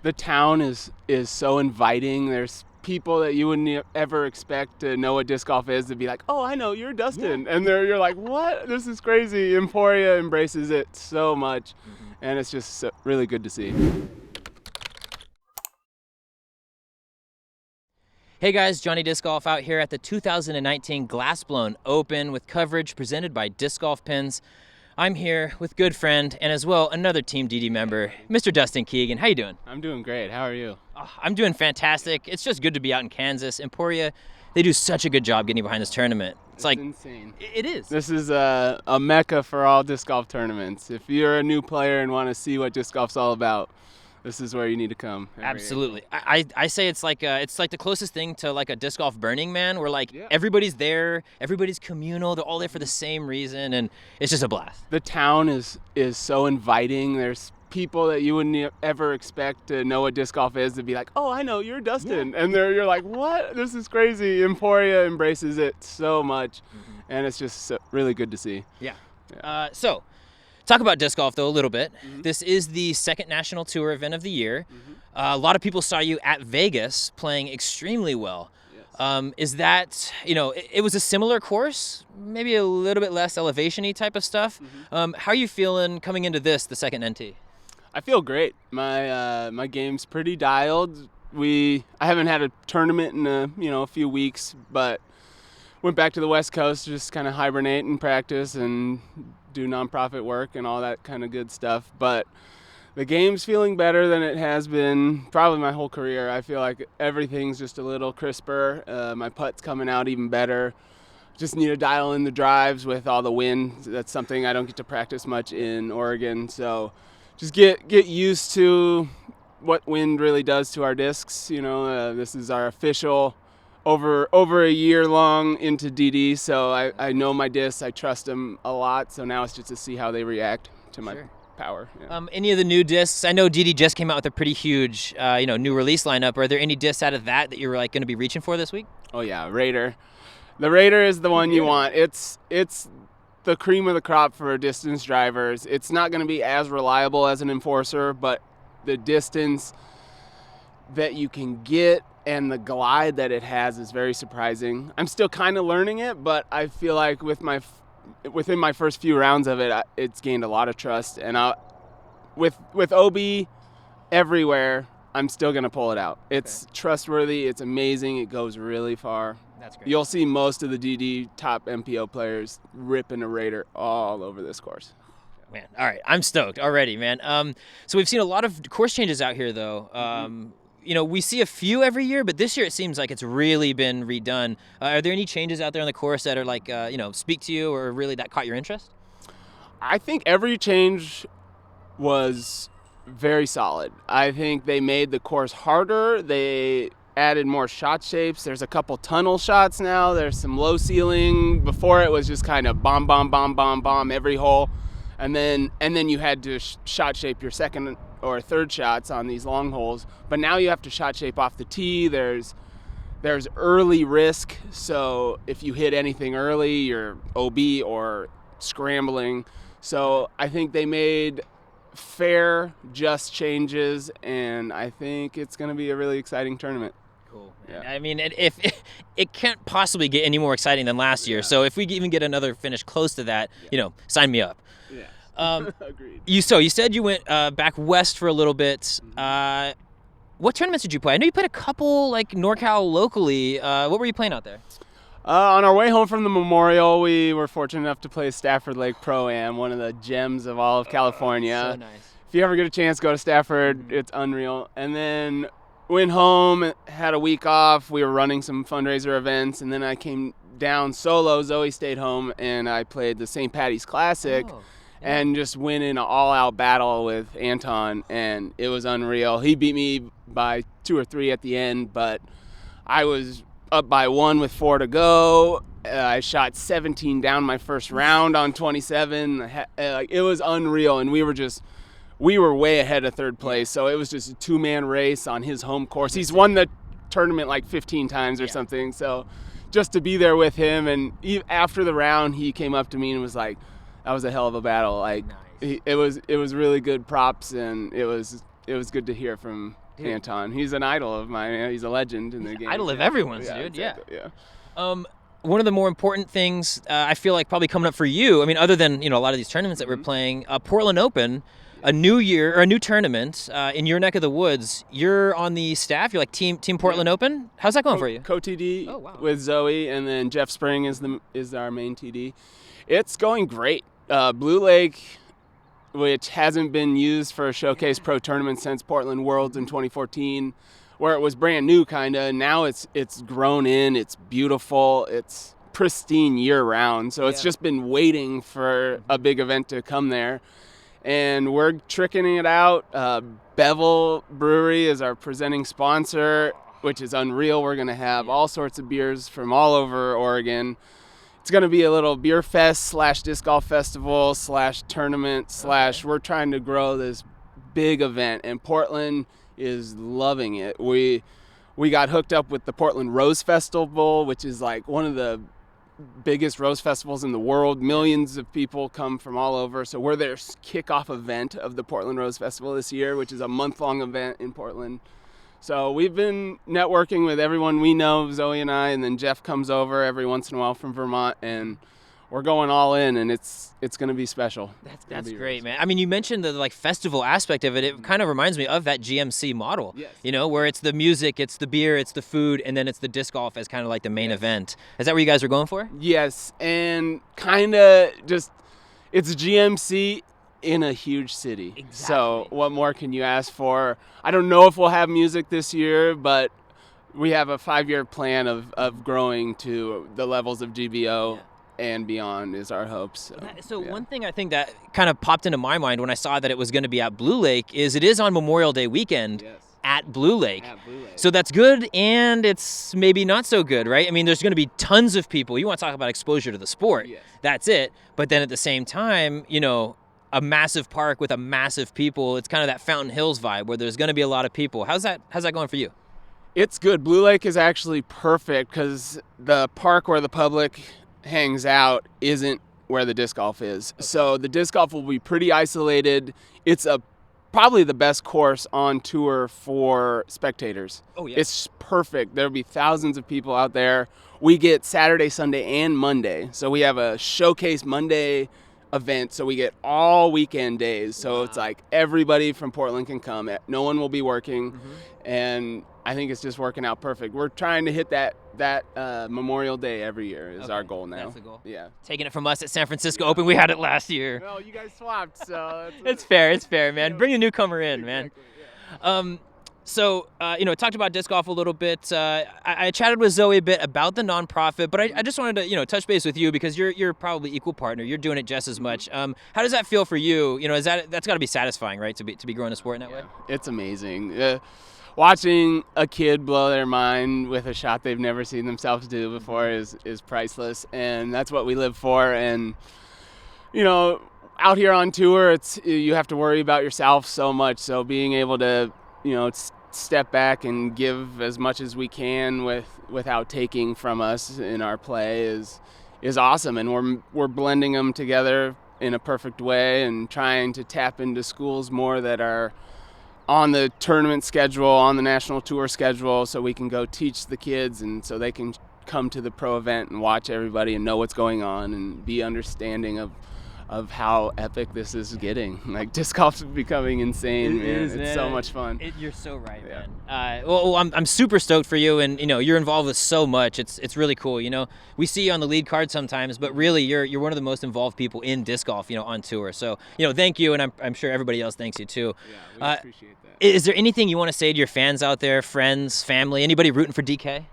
The town is so inviting. There's people that you wouldn't ever expect to know what disc golf is to be like, oh, I know, you're Dustin. Yeah. And you're like, what? This is crazy. Emporia embraces it so much, and it's just really good to see. Hey guys, Johnny Disc Golf out here at the 2019 Glassblown Open with coverage presented by Disc Golf Pins. I'm here with good friend and as well another Team DD member, Mr. Dustin Keegan. How you doing? I'm doing great. How are you? Oh, I'm doing fantastic. It's just good to be out in Kansas. Emporia, they do such a good job getting behind this tournament. It's like insane. It is. This is a mecca for all disc golf tournaments. If you're a new player and want to see what disc golf's all about, this is where you need to come. Absolutely. I say it's like the closest thing to like a disc golf Burning Man, where everybody's there, everybody's communal, they're all there for the same reason, and it's just a blast. The town is so inviting. There's people that you wouldn't ever expect to know what disc golf is to be like, oh, I know, you're Dustin. Yeah. And you're like, what? This is crazy. Emporia embraces it so much, and it's just really good to see. Yeah. So, talk about disc golf, though, a little bit. This is the second national tour event of the year. A lot of people saw you at Vegas playing extremely well. Yes. Is that, it was a similar course, maybe a little bit less elevation-y type of stuff. How are you feeling coming into the second NT? I feel great. My game's pretty dialed. I haven't had a tournament in a few weeks, but went back to the West Coast to just kind of hibernate and practice and do nonprofit work and all that kind of good stuff. But the game's feeling better than it has been probably my whole career. I feel like everything's just a little crisper. My putt's coming out even better. Just need to dial in the drives with all the wind. That's something I don't get to practice much in Oregon. So just get used to what wind really does to our discs. This is our official over a year long into DD, so I know my discs. I trust them a lot. So now it's just to see how they react to my power. Yeah. Any of the new discs? I know DD just came out with a pretty huge, new release lineup. Are there any discs out of that you're going to be reaching for this week? Oh yeah, Raider. The Raider is the one you want. It's the cream of the crop for distance drivers. It's not going to be as reliable as an Enforcer, but the distance that you can get and the glide that it has is very surprising. I'm still kind of learning it, but I feel like within my first few rounds of it, it's gained a lot of trust. And with OB everywhere, I'm still going to pull it out. It's trustworthy. It's amazing. It goes really far. That's great. You'll see most of the DD top MPO players ripping a Raider all over this course. Man, all right. I'm stoked already, man. So we've seen a lot of course changes out here, though. We see a few every year, but this year it seems like it's really been redone. Are there any changes out there on the course that are speak to you or really that caught your interest? I think every change was very solid. I think they made the course harder. They added more shot shapes. There's a couple tunnel shots now. There's some low ceiling. Before it was just kind of bomb, bomb, bomb, bomb, bomb every hole. And then you had to shot shape your second or third shots on these long holes. But now you have to shot shape off the tee. There's early risk. So if you hit anything early, you're OB or scrambling. So I think they made fair, just changes, and I think it's going to be a really exciting tournament. Cool. Yeah. I mean, if it can't possibly get any more exciting than last year. So if we even get another finish close to that, sign me up. Yeah. Agreed. You said you went back west for a little bit. What tournaments did you play? I know you played a couple like NorCal locally. What were you playing out there? On our way home from the Memorial, we were fortunate enough to play Stafford Lake Pro-Am, one of the gems of all of California. So nice. If you ever get a chance, go to Stafford. It's unreal. And then went home, had a week off. We were running some fundraiser events, and then I came down solo. Zoe stayed home, and I played the St. Patty's Classic. And just went in an all-out battle with Anton, and it was unreal. He beat me by 2 or 3 at the end, but I was up by 1 with 4 to go. I shot 17 down my first round on 27. It was unreal, and we were way ahead of third place, so it was just a 2-man race on his home course. He's won the tournament like 15 times or something, so just to be there with him, and after the round, he came up to me and was like, that was a hell of a battle. Like, nice. It was really good props, and it was good to hear from Anton. He's an idol of mine. He's a legend in the game. Idol of everyone's, dude. Exactly. Yeah. One of the more important things I feel like probably coming up for you, I mean, other than a lot of these tournaments that we're playing, Portland Open, a new tournament in your neck of the woods. You're on the staff. You're like team Portland Open. How's that going for you? Co-TD with Zoe, and then Jeff Spring is our main TD. It's going great. Blue Lake, which hasn't been used for a Showcase Pro tournament since Portland Worlds in 2014, where it was brand new kinda. Now it's grown in. It's beautiful. It's pristine year round. So it's just been waiting for a big event to come there. And we're tricking it out. Bevel Brewery is our presenting sponsor, which is unreal. We're going to have all sorts of beers from all over Oregon. It's going to be a little beer fest / disc golf festival / tournament / we're trying to grow this big event, and Portland is loving it. We got hooked up with the Portland Rose Festival, which is like one of the biggest rose festivals in the world. Millions of people come from all over, so we're their kickoff event of the Portland Rose Festival this year, which is a month-long event in Portland. So we've been networking with everyone we know, Zoe and I, and then Jeff comes over every once in a while from Vermont, and we're going all in, and it's going to be special. That's great, man. I mean, you mentioned the festival aspect of it. It kind of reminds me of that GMC model. Yes. Where it's the music, it's the beer, it's the food, and then it's the disc golf as kind of like the main event. Is that what you guys are going for? Yes, and kind of just it's GMC in a huge city. Exactly. So what more can you ask for? I don't know if we'll have music this year, but we have a 5-year plan of growing to the levels of GBO. And beyond is our hopes. So one thing I think that kind of popped into my mind when I saw that it was going to be at Blue Lake is it is on Memorial Day weekend at Blue Lake. So that's good, and it's maybe not so good, right? I mean, there's going to be tons of people. You want to talk about exposure to the sport. Yes. That's it. But then at the same time, a massive park with a massive people, it's kind of that Fountain Hills vibe where there's going to be a lot of people. How's that going for you? It's good. Blue Lake is actually perfect because the park where the public hangs out isn't where the disc golf is. Okay. So the disc golf will be pretty isolated. It's probably the best course on tour for spectators. Oh yeah. It's perfect. There'll be thousands of people out there. We get Saturday, Sunday, and Monday. So we have a Showcase Monday event, so we get all weekend days. So it's like everybody from Portland can come. No one will be working, and I think it's just working out perfect. We're trying to hit that Memorial Day every year is our goal now. That's the goal. Yeah. Taking it from us at San Francisco Open, we had it last year. No, you guys swapped, so it's fair, man. Bring a newcomer in, man. Yeah. So, talked about disc golf a little bit. I chatted with Zoe a bit about the nonprofit, but I just wanted to, touch base with you because you're probably equal partner. You're doing it just as much. How does that feel for you? That's got to be satisfying, right? To be growing a sport in that way. It's amazing. Watching a kid blow their mind with a shot they've never seen themselves do before is priceless, and that's what we live for. And out here on tour, you have to worry about yourself so much. So being able to step back and give as much as we can without taking from us in our play is awesome, and we're blending them together in a perfect way and trying to tap into schools more that are on the tournament schedule, on the national tour schedule, so we can go teach the kids and so they can come to the pro event and watch everybody and know what's going on and be understanding of how epic this is getting. Like, disc golf is becoming insane, man. It's so much fun. You're so right, man. Well, I'm super stoked for you, and you're involved with so much. It's really cool. We see you on the lead card sometimes, but really you're one of the most involved people in disc golf, on tour. So thank you, and I'm sure everybody else thanks you too. Yeah, we appreciate that. Is there anything you want to say to your fans out there, friends, family, anybody rooting for DK?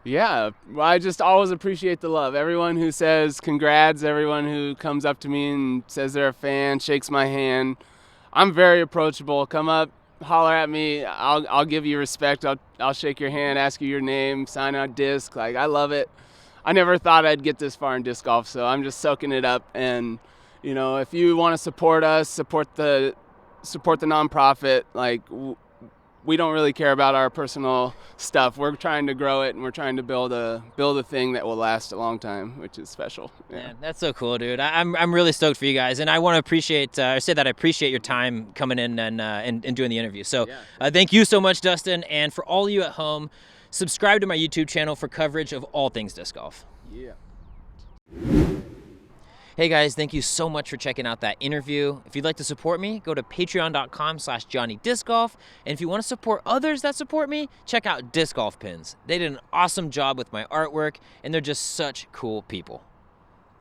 Yeah, I just always appreciate the love. Everyone who says congrats, everyone who comes up to me and says they're a fan, shakes my hand. I'm very approachable. Come up, holler at me. I'll give you respect. I'll shake your hand, ask you your name, sign out disc. Like, I love it. I never thought I'd get this far in disc golf, so I'm just soaking it up. And if you want to support us, support the nonprofit, like, we don't really care about our personal stuff. We're trying to grow it, and we're trying to build a thing that will last a long time, which is special. Yeah. Man, that's so cool, dude. I'm really stoked for you guys, and I want to appreciate say that I appreciate your time coming in and doing the interview. So thank you so much, Dustin, and for all of you at home, subscribe to my YouTube channel for coverage of all things disc golf. Yeah. Hey guys, thank you so much for checking out that interview. If you'd like to support me, go to patreon.com/JohnnyDiscGolf. And if you want to support others that support me, check out Disc Golf Pins. They did an awesome job with my artwork, and they're just such cool people.